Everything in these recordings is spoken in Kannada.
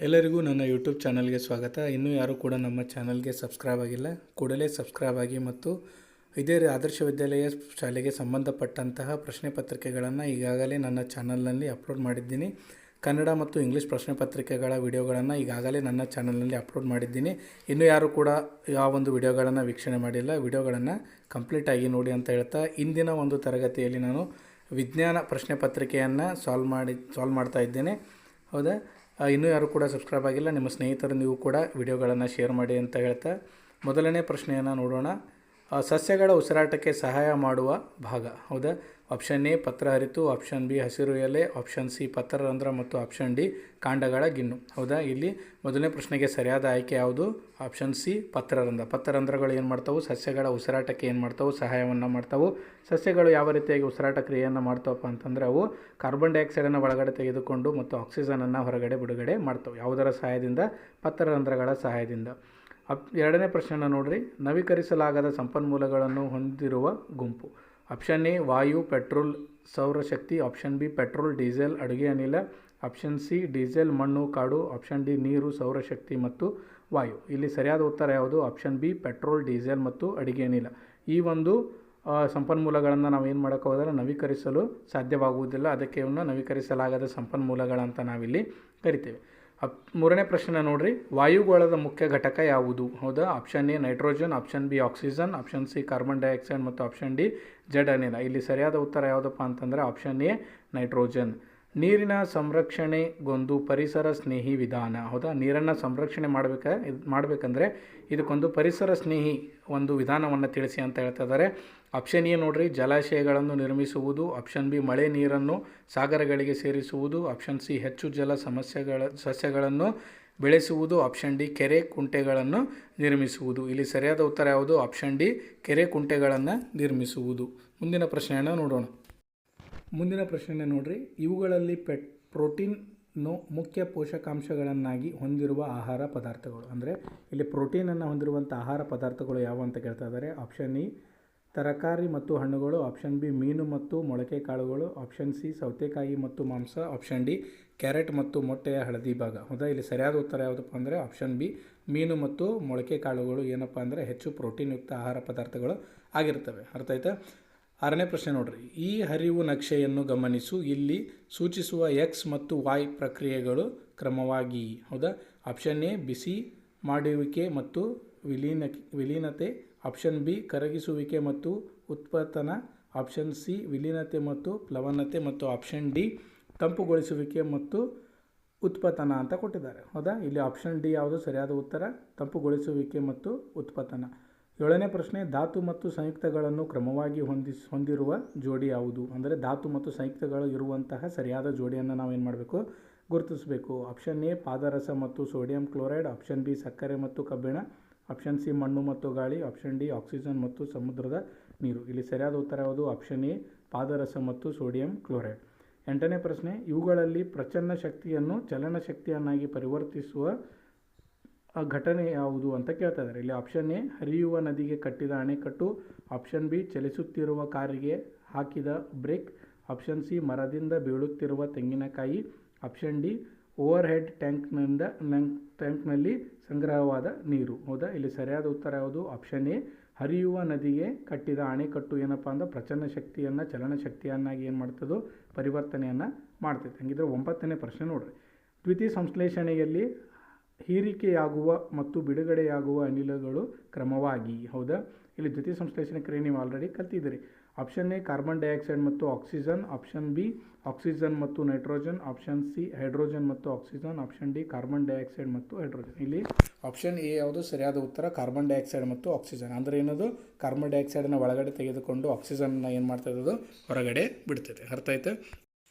ಎಲ್ಲರಿಗೂ ನನ್ನ ಯೂಟ್ಯೂಬ್ ಚಾನಲ್ಗೆ ಸ್ವಾಗತ. ಇನ್ನೂ ಯಾರೂ ಕೂಡ ನಮ್ಮ ಚಾನಲ್ಗೆ ಸಬ್ಸ್ಕ್ರೈಬ್ ಆಗಿಲ್ಲ, ಕೂಡಲೇ ಸಬ್ಸ್ಕ್ರೈಬ್ ಆಗಿ ಮತ್ತು ಇದೇ ಆದರ್ಶ ವಿದ್ಯಾಲಯ ಶಾಲೆಗೆ ಸಂಬಂಧಪಟ್ಟಂತಹ ಪ್ರಶ್ನೆ ಪತ್ರಿಕೆಗಳನ್ನು ಈಗಾಗಲೇ ನನ್ನ ಚಾನಲ್ನಲ್ಲಿ ಅಪ್ಲೋಡ್ ಮಾಡಿದ್ದೀನಿ. ಕನ್ನಡ ಮತ್ತು ಇಂಗ್ಲೀಷ್ ಪ್ರಶ್ನೆ ಪತ್ರಿಕೆಗಳ ವಿಡಿಯೋಗಳನ್ನು ಈಗಾಗಲೇ ನನ್ನ ಚಾನಲ್ನಲ್ಲಿ ಅಪ್ಲೋಡ್ ಮಾಡಿದ್ದೀನಿ. ಇನ್ನೂ ಯಾರೂ ಕೂಡ ಯಾವ ಒಂದು ವಿಡಿಯೋಗಳನ್ನು ವೀಕ್ಷಣೆ ಮಾಡಿಲ್ಲ, ವಿಡಿಯೋಗಳನ್ನು ಕಂಪ್ಲೀಟಾಗಿ ನೋಡಿ ಅಂತ ಹೇಳ್ತಾ ಇಂದಿನ ಒಂದು ತರಗತಿಯಲ್ಲಿ ನಾನು ವಿಜ್ಞಾನ ಪ್ರಶ್ನೆ ಪತ್ರಿಕೆಯನ್ನು ಸಾಲ್ವ್ ಮಾಡ್ತಾ ಇದ್ದೇನೆ. ಹೌದಾ? ಇನ್ನೂ ಯಾರು ಕೂಡ ಸಬ್ಸ್ಕ್ರೈಬ್ ಆಗಿಲ್ಲ, ನಿಮ್ಮ ಸ್ನೇಹಿತರು ನೀವು ಕೂಡ ವಿಡಿಯೋಗಳನ್ನು ಶೇರ್ ಮಾಡಿ ಅಂತ ಹೇಳ್ತಾ ಮೊದಲನೇ ಪ್ರಶ್ನೆಯನ್ನು ನೋಡೋಣ. ಸಸ್ಯಗಳ ಉಸಿರಾಟಕ್ಕೆ ಸಹಾಯ ಮಾಡುವ ಭಾಗ. ಹೌದಾ? ಆಪ್ಷನ್ ಎ ಪತ್ರಹರಿತು, ಆಪ್ಷನ್ ಬಿ ಹಸಿರು ಎಲೆ, ಆಪ್ಷನ್ ಸಿ ಪತ್ರರಂಧ್ರ ಮತ್ತು ಆಪ್ಷನ್ ಡಿ ಕಾಂಡಗಳ ಗಿಣ್ಣು. ಹೌದಾ? ಇಲ್ಲಿ ಮೊದಲನೇ ಪ್ರಶ್ನೆಗೆ ಸರಿಯಾದ ಆಯ್ಕೆ ಯಾವುದು? Option C ಪತ್ರರಂಧ್ರ. ಪತ್ರರಂಧ್ರಗಳು ಏನು ಮಾಡ್ತಾವೆ? ಸಸ್ಯಗಳ ಉಸಿರಾಟಕ್ಕೆ ಏನು ಮಾಡ್ತಾವೆ? ಸಹಾಯವನ್ನು ಮಾಡ್ತಾವೆ. ಸಸ್ಯಗಳು ಯಾವ ರೀತಿಯಾಗಿ ಉಸಿರಾಟ ಕ್ರಿಯೆಯನ್ನು ಮಾಡ್ತಾವಪ್ಪ ಅಂತಂದರೆ ಅವು ಕಾರ್ಬನ್ ಡೈಆಕ್ಸೈಡನ್ನು ಒಳಗಡೆ ತೆಗೆದುಕೊಂಡು ಮತ್ತು ಆಕ್ಸಿಜನನ್ನು ಹೊರಗಡೆ ಬಿಡುಗಡೆ ಮಾಡ್ತವೆ. ಯಾವುದರ ಸಹಾಯದಿಂದ? ಪತ್ರರಂಧ್ರಗಳ ಸಹಾಯದಿಂದ. ಎರಡನೇ ಪ್ರಶ್ನೆನ ನೋಡ್ರಿ. ನವೀಕರಿಸಲಾಗದ ಸಂಪನ್ಮೂಲಗಳನ್ನು ಹೊಂದಿರುವ ಗುಂಪು. ಆಪ್ಷನ್ ಎ ವಾಯು, ಪೆಟ್ರೋಲ್, ಸೌರಶಕ್ತಿ. ಆಪ್ಷನ್ ಬಿ ಪೆಟ್ರೋಲ್, ಡೀಸೆಲ್, ಅಡುಗೆ ಅನಿಲ. ಆಪ್ಷನ್ ಸಿ ಡೀಸೆಲ್, ಮಣ್ಣು, ಕಾಡು. ಆಪ್ಷನ್ ಡಿ ನೀರು, ಸೌರಶಕ್ತಿ ಮತ್ತು ವಾಯು. ಇಲ್ಲಿ ಸರಿಯಾದ ಉತ್ತರ ಯಾವುದು? ಆಪ್ಷನ್ ಬಿ ಪೆಟ್ರೋಲ್, ಡೀಸೆಲ್ ಮತ್ತು ಅಡುಗೆ ಅನಿಲ. ಈ ಒಂದು ಸಂಪನ್ಮೂಲಗಳನ್ನು ನಾವು ಏನು ಮಾಡೋಕ್ಕೋದ್ರೆ ನವೀಕರಿಸಲು ಸಾಧ್ಯವಾಗುವುದಿಲ್ಲ. ಅದಕ್ಕೆ ಇವನ್ನ ನವೀಕರಿಸಲಾಗದ ಸಂಪನ್ಮೂಲಗಳಂತ ನಾವಿಲ್ಲಿ ಕರಿತೇವೆ. ಮೂರನೇ ಪ್ರಶ್ನೆ ನೋಡ್ರಿ. ವಾಯುಗೋಳದ ಮುಖ್ಯ ಘಟಕ ಯಾವುದು? ಹೌದಾ? Option A nitrogen, option B oxygen, option C carbon dioxide ಮತ್ತು ಆಪ್ಷನ್ ಡಿ ಜಡ ಅನಿಲ. ಇಲ್ಲಿ ಸರಿಯಾದ ಉತ್ತರ ಯಾವುದಪ್ಪ ಅಂತಂದರೆ ಆಪ್ಷನ್ ಎ ನೈಟ್ರೋಜನ್. ನೀರಿನ ಸಂರಕ್ಷಣೆಗೊಂದು ಪರಿಸರ ಸ್ನೇಹಿ ವಿಧಾನ. ಹೌದಾ? ನೀರನ್ನು ಸಂರಕ್ಷಣೆ ಮಾಡಬೇಕಂದ್ರೆ ಇದಕ್ಕೊಂದು ಪರಿಸರ ಸ್ನೇಹಿ ಒಂದು ವಿಧಾನವನ್ನು ತಿಳಿಸಿ ಅಂತ ಹೇಳ್ತಾ ಇದ್ದಾರೆ. ಆಪ್ಷನ್ ಎ ನೋಡ್ರಿ, ಜಲಾಶಯಗಳನ್ನು ನಿರ್ಮಿಸುವುದು. ಆಪ್ಷನ್ ಬಿ ಮಳೆ ನೀರನ್ನು ಸಾಗರಗಳಿಗೆ ಸೇರಿಸುವುದು. ಆಪ್ಷನ್ ಸಿ ಹೆಚ್ಚು ಜಲ ಸಸ್ಯಗಳನ್ನು ಬೆಳೆಸುವುದು. ಆಪ್ಷನ್ ಡಿ ಕೆರೆ ಕುಂಟೆಗಳನ್ನು ನಿರ್ಮಿಸುವುದು. ಇಲ್ಲಿ ಸರಿಯಾದ ಉತ್ತರ ಯಾವುದು? ಆಪ್ಷನ್ ಡಿ ಕೆರೆ ಕುಂಟೆಗಳನ್ನು ನಿರ್ಮಿಸುವುದು. ಮುಂದಿನ ಪ್ರಶ್ನೆಯನ್ನು ನೋಡೋಣ. ಮುಂದಿನ ಪ್ರಶ್ನೆ ನೋಡ್ರಿ. ಇವುಗಳಲ್ಲಿ ಪ್ರೋಟೀನ್ನು ಮುಖ್ಯ ಪೋಷಕಾಂಶಗಳನ್ನಾಗಿ ಹೊಂದಿರುವ ಆಹಾರ ಪದಾರ್ಥಗಳು. ಅಂದರೆ ಇಲ್ಲಿ ಪ್ರೋಟೀನನ್ನು ಹೊಂದಿರುವಂಥ ಆಹಾರ ಪದಾರ್ಥಗಳು ಯಾವ ಅಂತ ಕೇಳ್ತಾ ಇದ್ದಾರೆ. ಆಪ್ಷನ್ ಇ ತರಕಾರಿ ಮತ್ತು ಹಣ್ಣುಗಳು. ಆಪ್ಷನ್ ಬಿ ಮೀನು ಮತ್ತು ಮೊಳಕೆ ಕಾಳುಗಳು. ಆಪ್ಷನ್ ಸಿ ಸೌತೆಕಾಯಿ ಮತ್ತು ಮಾಂಸ. ಆಪ್ಷನ್ ಡಿ ಕ್ಯಾರೆಟ್ ಮತ್ತು ಮೊಟ್ಟೆಯ ಹಳದಿ ಭಾಗ. ಹೌದಾ? ಇಲ್ಲಿ ಸರಿಯಾದ ಉತ್ತರ ಯಾವುದಪ್ಪ ಅಂದರೆ ಆಪ್ಷನ್ ಬಿ ಮೀನು ಮತ್ತು ಮೊಳಕೆ ಕಾಳುಗಳು ಏನಪ್ಪ ಅಂದರೆ ಹೆಚ್ಚು ಪ್ರೋಟೀನ್ಯುಕ್ತ ಆಹಾರ ಪದಾರ್ಥಗಳು ಆಗಿರ್ತವೆ. ಅರ್ಥ ಆಯ್ತಾ? ಆರನೇ ಪ್ರಶ್ನೆ ನೋಡ್ರಿ. ಈ ಹರಿವು ನಕ್ಷೆಯನ್ನು ಗಮನಿಸು. ಇಲ್ಲಿ ಸೂಚಿಸುವ ಎಕ್ಸ್ ಮತ್ತು ವಾಯ್ ಪ್ರಕ್ರಿಯೆಗಳು ಕ್ರಮವಾಗಿ. ಹೌದಾ? ಆಪ್ಷನ್ ಎ ಬಿಸಿ ಮಾಡುವಿಕೆ ಮತ್ತು ವಿಲೀನತೆ. ಆಪ್ಷನ್ ಬಿ ಕರಗಿಸುವಿಕೆ ಮತ್ತು ಉತ್ಪತನ. ಆಪ್ಷನ್ ಸಿ ವಿಲೀನತೆ ಮತ್ತು ಪ್ಲವನತೆ ಮತ್ತು ಆಪ್ಷನ್ ಡಿ ತಂಪುಗೊಳಿಸುವಿಕೆ ಮತ್ತು ಉತ್ಪತನ ಅಂತ ಕೊಟ್ಟಿದ್ದಾರೆ. ಹೌದಾ? ಇಲ್ಲಿ ಆಪ್ಷನ್ ಡಿ ಯಾವುದು ಸರಿಯಾದ ಉತ್ತರ? ತಂಪುಗೊಳಿಸುವಿಕೆ ಮತ್ತು ಉತ್ಪತನ. ಏಳನೇ ಪ್ರಶ್ನೆ. ಧಾತು ಮತ್ತು ಸಂಯುಕ್ತಗಳನ್ನು ಕ್ರಮವಾಗಿ ಹೊಂದಿರುವ ಜೋಡಿ ಯಾವುದು? ಅಂದರೆ ಧಾತು ಮತ್ತು ಸಂಯುಕ್ತಗಳು ಇರುವಂತಹ ಸರಿಯಾದ ಜೋಡಿಯನ್ನು ನಾವೇನು ಮಾಡಬೇಕು? ಗುರುತಿಸಬೇಕು. ಆಪ್ಷನ್ ಎ ಪಾದರಸ ಮತ್ತು ಸೋಡಿಯಂ ಕ್ಲೋರೈಡ್. ಆಪ್ಷನ್ ಬಿ ಸಕ್ಕರೆ ಮತ್ತು ಕಬ್ಬಿಣ. ಆಪ್ಷನ್ ಸಿ ಮಣ್ಣು ಮತ್ತು ಗಾಳಿ. ಆಪ್ಷನ್ ಡಿ ಆಕ್ಸಿಜನ್ ಮತ್ತು ಸಮುದ್ರದ ನೀರು. ಇಲ್ಲಿ ಸರಿಯಾದ ಉತ್ತರ ಯಾವುದು? ಆಪ್ಷನ್ ಎ ಪಾದರಸ ಮತ್ತು ಸೋಡಿಯಂ ಕ್ಲೋರೈಡ್. ಎಂಟನೇ ಪ್ರಶ್ನೆ. ಇವುಗಳಲ್ಲಿ ಪ್ರಚನ್ನ ಶಕ್ತಿಯನ್ನು ಚಲನ ಶಕ್ತಿಯನ್ನಾಗಿ ಪರಿವರ್ತಿಸುವ ಘಟನೆ ಯಾವುದು ಅಂತ ಕೇಳ್ತಾ ಇದ್ದಾರೆ. ಇಲ್ಲಿ ಆಪ್ಷನ್ ಎ ಹರಿಯುವ ನದಿಗೆ ಕಟ್ಟಿದ ಅಣೆಕಟ್ಟು. ಆಪ್ಷನ್ ಬಿ ಚಲಿಸುತ್ತಿರುವ ಕಾರಿಗೆ ಹಾಕಿದ ಬ್ರೇಕ್. ಆಪ್ಷನ್ ಸಿ ಮರದಿಂದ ಬೀಳುತ್ತಿರುವ ತೆಂಗಿನಕಾಯಿ. ಆಪ್ಷನ್ ಡಿ ಓವರ್ ಹೆಡ್ ಟ್ಯಾಂಕ್ನಲ್ಲಿ ಸಂಗ್ರಹವಾದ ನೀರು. ಹೌದಾ? ಇಲ್ಲಿ ಸರಿಯಾದ ಉತ್ತರ ಯಾವುದು? ಆಪ್ಷನ್ ಎ ಹರಿಯುವ ನದಿಗೆ ಕಟ್ಟಿದ ಅಣೆಕಟ್ಟು ಏನಪ್ಪ ಅಂದ್ರೆ ಪ್ರಚನ್ನ ಶಕ್ತಿಯನ್ನು ಚಲನ ಶಕ್ತಿಯನ್ನಾಗಿ ಏನು ಮಾಡ್ತದೋ ಪರಿವರ್ತನೆಯನ್ನು ಮಾಡ್ತೈತೆ. ಹಂಗಿದ್ರೆ 9ನೇ ಪ್ರಶ್ನೆ ನೋಡ್ರಿ. ದ್ವಿತೀಯ ಸಂಶ್ಲೇಷಣೆಯಲ್ಲಿ ಹೀರಿಕೆಯಾಗುವ ಮತ್ತು ಬಿಡುಗಡೆಯಾಗುವ ಅನಿಲಗಳು ಕ್ರಮವಾಗಿ. ಹೌದಾ? ಇಲ್ಲಿ ದ್ವಿತೀಯ ಸಂಶ್ಲೇಷಣೆ ಕ್ರಿಯೆ ನೀವು ಆಲ್ರೆಡಿ ಕಲ್ತಿದ್ದೀರಿ. ಆಪ್ಷನ್ ಎ ಕಾರ್ಬನ್ ಡೈಆಕ್ಸೈಡ್ ಮತ್ತು ಆಕ್ಸಿಜನ್. ಆಪ್ಷನ್ ಬಿ ಆಕ್ಸಿಜನ್ ಮತ್ತು ನೈಟ್ರೋಜನ್. ಆಪ್ಷನ್ ಸಿ ಹೈಡ್ರೋಜನ್ ಮತ್ತು oxygen. Option D carbon dioxide ಮತ್ತು ಹೈಡ್ರೋಜನ್. ಇಲ್ಲಿ ಆಪ್ಷನ್ ಎ ಯಾವುದು ಸರಿಯಾದ ಉತ್ತರ? ಕಾರ್ಬನ್ ಡೈಆಕ್ಸೈಡ್ ಮತ್ತು ಆಕ್ಸಿಜನ್. ಅಂದರೆ ಏನದು? ಕಾರ್ಬನ್ ಡೈಆಕ್ಸೈಡನ್ನು ಒಳಗಡೆ ತೆಗೆದುಕೊಂಡು ಆಕ್ಸಿಜನ್ನ ಏನು ಮಾಡ್ತದೆ? ಹೊರಗಡೆ ಬಿಡ್ತದೆ. ಅರ್ಥ ಆಯ್ತು?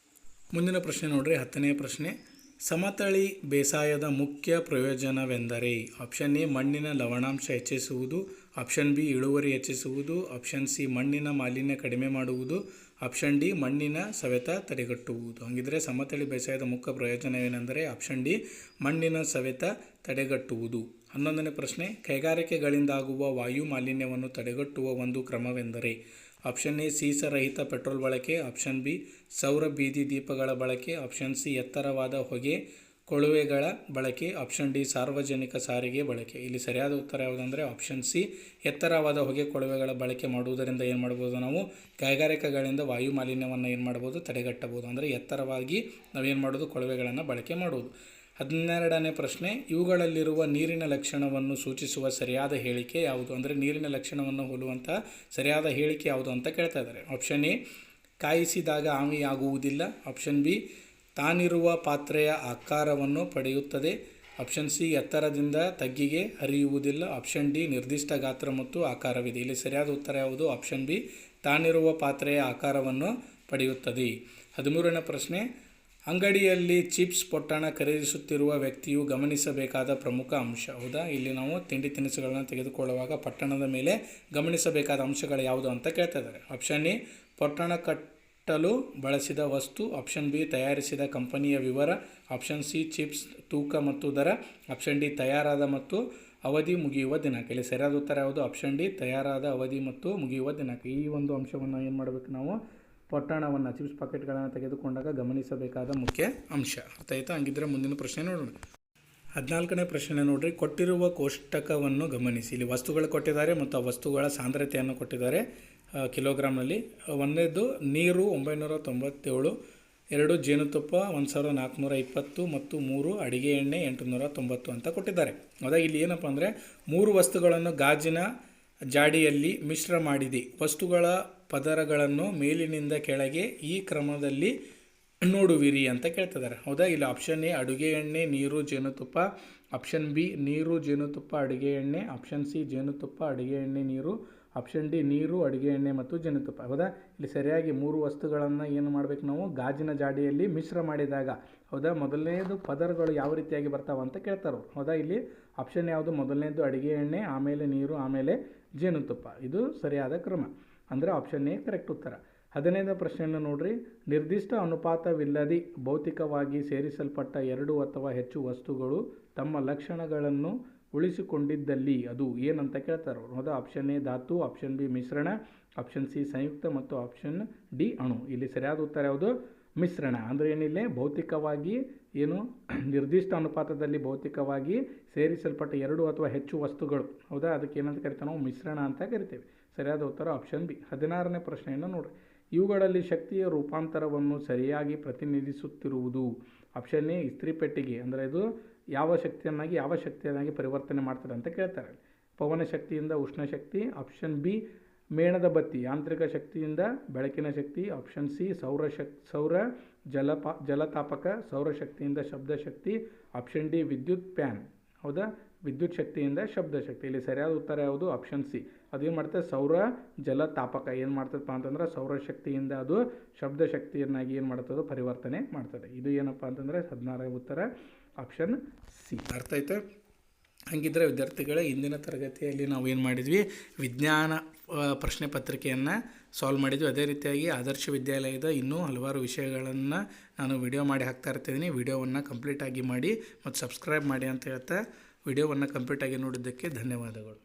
ಮುಂದಿನ ಪ್ರಶ್ನೆ ನೋಡ್ರಿ. 10ನೇ ಪ್ರಶ್ನೆ. ಸಮತಳಿ ಬೇಸಾಯದ ಮುಖ್ಯ ಪ್ರಯೋಜನವೆಂದರೆ. ಆಪ್ಷನ್ ಎ ಮಣ್ಣಿನ ಲವಣಾಂಶ ಹೆಚ್ಚಿಸುವುದು. ಆಪ್ಷನ್ ಬಿ ಇಳುವರಿ ಹೆಚ್ಚಿಸುವುದು. ಆಪ್ಷನ್ ಸಿ ಮಣ್ಣಿನ ಮಾಲಿನ್ಯ ಕಡಿಮೆ ಮಾಡುವುದು. ಆಪ್ಷನ್ ಡಿ ಮಣ್ಣಿನ ಸವೆತ ತಡೆಗಟ್ಟುವುದು. ಹಾಗಿದ್ರೆ ಸಮತಳಿ ಬೇಸಾಯದ ಮುಖ್ಯ ಪ್ರಯೋಜನವೇನೆಂದರೆ ಆಪ್ಷನ್ ಡಿ ಮಣ್ಣಿನ ಸವೆತ ತಡೆಗಟ್ಟುವುದು. 11ನೇ ಪ್ರಶ್ನೆ. ಕೈಗಾರಿಕೆಗಳಿಂದಾಗುವ ವಾಯು ಮಾಲಿನ್ಯವನ್ನು ತಡೆಗಟ್ಟುವ ಒಂದು ಕ್ರಮವೆಂದರೆ. ಆಪ್ಷನ್ ಎ ಸೀಸರಹಿತ ಪೆಟ್ರೋಲ್ ಬಳಕೆ. ಆಪ್ಷನ್ ಬಿ ಸೌರ ಬೀದಿ ದೀಪಗಳ ಬಳಕೆ. ಆಪ್ಷನ್ ಸಿ ಎತ್ತರವಾದ ಹೊಗೆ ಕೊಳವೆಗಳ ಬಳಕೆ. ಆಪ್ಷನ್ ಡಿ ಸಾರ್ವಜನಿಕ ಸಾರಿಗೆ ಬಳಕೆ. ಇಲ್ಲಿ ಸರಿಯಾದ ಉತ್ತರ ಯಾವುದಂದರೆ ಆಪ್ಷನ್ ಸಿ ಎತ್ತರವಾದ ಹೊಗೆ ಕೊಳವೆಗಳ ಬಳಕೆ ಮಾಡುವುದರಿಂದ ಏನು ಮಾಡ್ಬೋದು, ನಾವು ಕೈಗಾರಿಕೆಗಳಿಂದ ವಾಯು ಮಾಲಿನ್ಯವನ್ನು ಏನು ಮಾಡ್ಬೋದು, ತಡೆಗಟ್ಟಬಹುದು. ಅಂದರೆ ಎತ್ತರವಾಗಿ ನಾವೇನು ಮಾಡೋದು, ಕೊಳವೆಗಳನ್ನು ಬಳಕೆ ಮಾಡುವುದು. 12ನೇ ಪ್ರಶ್ನೆ, ಇವುಗಳಲ್ಲಿರುವ ನೀರಿನ ಲಕ್ಷಣವನ್ನು ಸೂಚಿಸುವ ಸರಿಯಾದ ಹೇಳಿಕೆ ಯಾವುದು? ಅಂದರೆ ನೀರಿನ ಲಕ್ಷಣವನ್ನು ಹೋಲುವಂತಹ ಸರಿಯಾದ ಹೇಳಿಕೆ ಯಾವುದು ಅಂತ ಕೇಳ್ತಾ ಇದ್ದಾರೆ. ಆಪ್ಷನ್ ಎ ಕಾಯಿಸಿದಾಗ ಆವಿಯಾಗುವುದಿಲ್ಲ. ಆಪ್ಷನ್ ಬಿ ತಾನಿರುವ ಪಾತ್ರೆಯ ಆಕಾರವನ್ನು ಪಡೆಯುತ್ತದೆ. ಆಪ್ಷನ್ ಸಿ ಎತ್ತರದಿಂದ ತಗ್ಗಿಗೆ ಹರಿಯುವುದಿಲ್ಲ. ಆಪ್ಷನ್ ಡಿ ನಿರ್ದಿಷ್ಟ ಗಾತ್ರ ಮತ್ತು ಆಕಾರವಿದೆ. ಇಲ್ಲಿ ಸರಿಯಾದ ಉತ್ತರ ಯಾವುದು? ಆಪ್ಷನ್ ಬಿ ತಾನಿರುವ ಪಾತ್ರೆಯ ಆಕಾರವನ್ನು ಪಡೆಯುತ್ತದೆ. 13ನೇ ಪ್ರಶ್ನೆ, ಅಂಗಡಿಯಲ್ಲಿ ಚಿಪ್ಸ್ ಪೊಟ್ಟಣ ಖರೀದಿಸುತ್ತಿರುವ ವ್ಯಕ್ತಿಯು ಗಮನಿಸಬೇಕಾದ ಪ್ರಮುಖ ಅಂಶ. ಹೌದಾ, ಇಲ್ಲಿ ನಾವು ತಿಂಡಿ ತಿನಿಸುಗಳನ್ನು ತೆಗೆದುಕೊಳ್ಳುವಾಗ ಪಟ್ಟಣದ ಮೇಲೆ ಗಮನಿಸಬೇಕಾದ ಅಂಶಗಳು ಯಾವುದು ಅಂತ ಕೇಳ್ತಾ ಇದ್ದಾರೆ. ಆಪ್ಷನ್ ಎ ಪೊಟ್ಟಣ ಕಟ್ಟಲು ಬಳಸಿದ ವಸ್ತು. ಆಪ್ಷನ್ ಬಿ ತಯಾರಿಸಿದ ಕಂಪನಿಯ ವಿವರ. ಆಪ್ಷನ್ ಸಿ ಚಿಪ್ಸ್ ತೂಕ ಮತ್ತು ದರ. ಆಪ್ಷನ್ ಡಿ ತಯಾರಾದ ಮತ್ತು ಅವಧಿ ಮುಗಿಯುವ ದಿನಾಂಕ. ಇಲ್ಲಿ ಸರಿಯಾದ ಉತ್ತರ ಯಾವುದು? ಆಪ್ಷನ್ ಡಿ ತಯಾರಾದ ಅವಧಿ ಮತ್ತು ಮುಗಿಯುವ ದಿನಾಂಕ. ಈ ಒಂದು ಅಂಶವನ್ನು ಏನು ಮಾಡಬೇಕು, ನಾವು ಪೊಟ್ಟಣವನ್ನು ಚಿಪ್ಸ್ ಪಾಕೆಟ್ಗಳನ್ನು ತೆಗೆದುಕೊಂಡಾಗ ಗಮನಿಸಬೇಕಾದ ಮುಖ್ಯ ಅಂಶ. ಅರ್ಥ ಆಯಿತಾ? ಹಂಗಿದ್ರೆ ಮುಂದಿನ ಪ್ರಶ್ನೆ ನೋಡೋಣ. 14ನೇ ಪ್ರಶ್ನೆ ನೋಡ್ರಿ, ಕೊಟ್ಟಿರುವ ಕೋಷ್ಟಕವನ್ನು ಗಮನಿಸಿ. ಇಲ್ಲಿ ವಸ್ತುಗಳು ಕೊಟ್ಟಿದ್ದಾರೆ ಮತ್ತು ಆ ವಸ್ತುಗಳ ಸಾಂದ್ರತೆಯನ್ನು ಕೊಟ್ಟಿದ್ದಾರೆ ಕಿಲೋಗ್ರಾಮ್ನಲ್ಲಿ. ಒಂದನೇದು ನೀರು 997, 2 ಜೇನುತುಪ್ಪ 1420 ಮತ್ತು 3 ಅಡಿಗೆ ಎಣ್ಣೆ 890 ಅಂತ ಕೊಟ್ಟಿದ್ದಾರೆ. ಹೌದಾ, ಇಲ್ಲಿ ಏನಪ್ಪ ಅಂದರೆ 3 ವಸ್ತುಗಳನ್ನು ಗಾಜಿನ ಜಾಡಿಯಲ್ಲಿ ಮಿಶ್ರ ಮಾಡಿದೆ. ವಸ್ತುಗಳ ಪದರಗಳನ್ನು ಮೇಲಿನಿಂದ ಕೆಳಗೆ ಈ ಕ್ರಮದಲ್ಲಿ ನೋಡುವಿರಿ ಅಂತ ಕೇಳ್ತಿದ್ದಾರೆ. ಹೌದಾ, ಇಲ್ಲಿ ಆಪ್ಷನ್ ಎ ಅಡುಗೆ ಎಣ್ಣೆ, ನೀರು, ಜೇನುತುಪ್ಪ. ಆಪ್ಷನ್ ಬಿ ನೀರು, ಜೇನುತುಪ್ಪ, ಅಡುಗೆ ಎಣ್ಣೆ. ಆಪ್ಷನ್ ಸಿ ಜೇನುತುಪ್ಪ, ಅಡುಗೆ ಎಣ್ಣೆ, ನೀರು. ಆಪ್ಷನ್ ಡಿ ನೀರು, ಅಡುಗೆ ಎಣ್ಣೆ ಮತ್ತು ಜೇನುತುಪ್ಪ. ಹೌದಾ, ಇಲ್ಲಿ ಸರಿಯಾಗಿ 3 ವಸ್ತುಗಳನ್ನು ಏನು ಮಾಡಬೇಕು, ನಾವು ಗಾಜಿನ ಜಾಡಿಯಲ್ಲಿ ಮಿಶ್ರ ಮಾಡಿದಾಗ. ಹೌದಾ, ಮೊದಲನೇದು ಪದರಗಳು ಯಾವ ರೀತಿಯಾಗಿ ಬರ್ತಾವೆ ಅಂತ ಕೇಳ್ತಾರೆ. ಹೌದಾ, ಇಲ್ಲಿ ಆಪ್ಷನ್ ಯಾವುದು? ಮೊದಲನೇದು ಅಡುಗೆ ಎಣ್ಣೆ, ಆಮೇಲೆ ನೀರು, ಆಮೇಲೆ ಜೇನುತುಪ್ಪ. ಇದು ಸರಿಯಾದ ಕ್ರಮ. ಅಂದರೆ ಆಪ್ಷನ್ ಎ ಕರೆಕ್ಟ್ ಉತ್ತರ. 15ನೇ ಪ್ರಶ್ನೆಯನ್ನು ನೋಡ್ರಿ, ನಿರ್ದಿಷ್ಟ ಅನುಪಾತವಿಲ್ಲದೆ ಭೌತಿಕವಾಗಿ ಸೇರಿಸಲ್ಪಟ್ಟ 2 ಅಥವಾ ಹೆಚ್ಚು ವಸ್ತುಗಳು ತಮ್ಮ ಲಕ್ಷಣಗಳನ್ನು ಉಳಿಸಿಕೊಂಡಿದ್ದಲ್ಲಿ ಅದು ಏನಂತ ಕೇಳ್ತಾರೆ. ಹೌದಾ, ಆಪ್ಷನ್ ಎ ಧಾತು. ಆಪ್ಷನ್ ಬಿ ಮಿಶ್ರಣ. ಆಪ್ಷನ್ ಸಿ ಸಂಯುಕ್ತ ಮತ್ತು ಆಪ್ಷನ್ ಡಿ ಅಣು. ಇಲ್ಲಿ ಸರಿಯಾದ ಉತ್ತರ ಯಾವುದು? ಮಿಶ್ರಣ. ಅಂದರೆ ಏನಿಲ್ಲ, ಭೌತಿಕವಾಗಿ ಏನು ನಿರ್ದಿಷ್ಟ ಅನುಪಾತದಲ್ಲಿ ಭೌತಿಕವಾಗಿ ಸೇರಿಸಲ್ಪಟ್ಟ 2 ಅಥವಾ ಹೆಚ್ಚು ವಸ್ತುಗಳು. ಹೌದಾ, ಅದಕ್ಕೆ ಏನಂತ ಕರಿತೀವಿ ನಾವು? ಮಿಶ್ರಣ ಅಂತ ಕರಿತೇವೆ. ಸರಿಯಾದ ಉತ್ತರ ಆಪ್ಷನ್ ಬಿ. 16ನೇ ಪ್ರಶ್ನೆಯನ್ನು ನೋಡಿರಿ, ಇವುಗಳಲ್ಲಿ ಶಕ್ತಿಯ ರೂಪಾಂತರವನ್ನು ಸರಿಯಾಗಿ ಪ್ರತಿನಿಧಿಸುತ್ತಿರುವುದು. ಆಪ್ಷನ್ ಎ ಇಸ್ತ್ರಿ ಪೆಟ್ಟಿಗೆ. ಅಂದರೆ ಇದು ಯಾವ ಶಕ್ತಿಯನ್ನಾಗಿ ಪರಿವರ್ತನೆ ಮಾಡ್ತಾರೆ ಅಂತ ಕೇಳ್ತಾರೆ. ಪವನ ಶಕ್ತಿಯಿಂದ ಉಷ್ಣ ಶಕ್ತಿ. ಆಪ್ಷನ್ ಬಿ ಮೇಣದ ಬತ್ತಿ ಯಾಂತ್ರಿಕ ಶಕ್ತಿಯಿಂದ ಬೆಳಕಿನ ಶಕ್ತಿ. ಆಪ್ಷನ್ ಸಿ ಸೌರ ಜಲತಾಪಕ ಸೌರಶಕ್ತಿಯಿಂದ ಶಬ್ದ ಶಕ್ತಿ. ಆಪ್ಷನ್ ಡಿ ವಿದ್ಯುತ್ ಫ್ಯಾನ್. ಹೌದಾ, ವಿದ್ಯುತ್ ಶಕ್ತಿಯಿಂದ ಶಬ್ದ ಶಕ್ತಿ. ಇಲ್ಲಿ ಸರಿಯಾದ ಉತ್ತರ ಯಾವುದು? Option C. ಅದೇನು ಮಾಡ್ತದೆ? ಸೌರ ಜಲತಾಪಕ ಏನು ಮಾಡ್ತದಪ್ಪ ಅಂತಂದ್ರೆ ಸೌರಶಕ್ತಿಯಿಂದ ಅದು ಶಬ್ದ ಶಕ್ತಿಯನ್ನಾಗಿ ಏನು ಮಾಡ್ತದೆ? ಪರಿವರ್ತನೆ ಮಾಡ್ತದೆ. ಇದು ಏನಪ್ಪ ಅಂತಂದರೆ 16ನೇ ಉತ್ತರ ಆಪ್ಷನ್ ಸಿ. ಅರ್ಥ ಆಯ್ತಾ? ಹಾಗಿದ್ದರೆ ವಿದ್ಯಾರ್ಥಿಗಳೇ, ಇಂದಿನ ತರಗತಿಯಲ್ಲಿ ನಾವು ಏನು ಮಾಡಿದ್ವಿ, ವಿಜ್ಞಾನ ಪ್ರಶ್ನೆ ಪತ್ರಿಕೆಯನ್ನು ಸಾಲ್ವ್ ಮಾಡಿದ್ವಿ. ಅದೇ ರೀತಿಯಾಗಿ ಆದರ್ಶ ವಿದ್ಯಾಲಯದ ಇನ್ನೂ ಹಲವಾರು ವಿಷಯಗಳನ್ನು ನಾನು ವಿಡಿಯೋ ಮಾಡಿ ಹಾಕ್ತಾ ಇರ್ತಿದ್ದೀನಿ. ವಿಡಿಯೋವನ್ನು ಕಂಪ್ಲೀಟಾಗಿ ಮಾಡಿ ಮತ್ತು ಸಬ್ಸ್ಕ್ರೈಬ್ ಮಾಡಿ ಅಂತ ಹೇಳ್ತಾ ವಿಡಿಯೋವನ್ನು ಕಂಪ್ಲೀಟಾಗಿ ನೋಡಿದ್ದಕ್ಕೆ ಧನ್ಯವಾದಗಳು.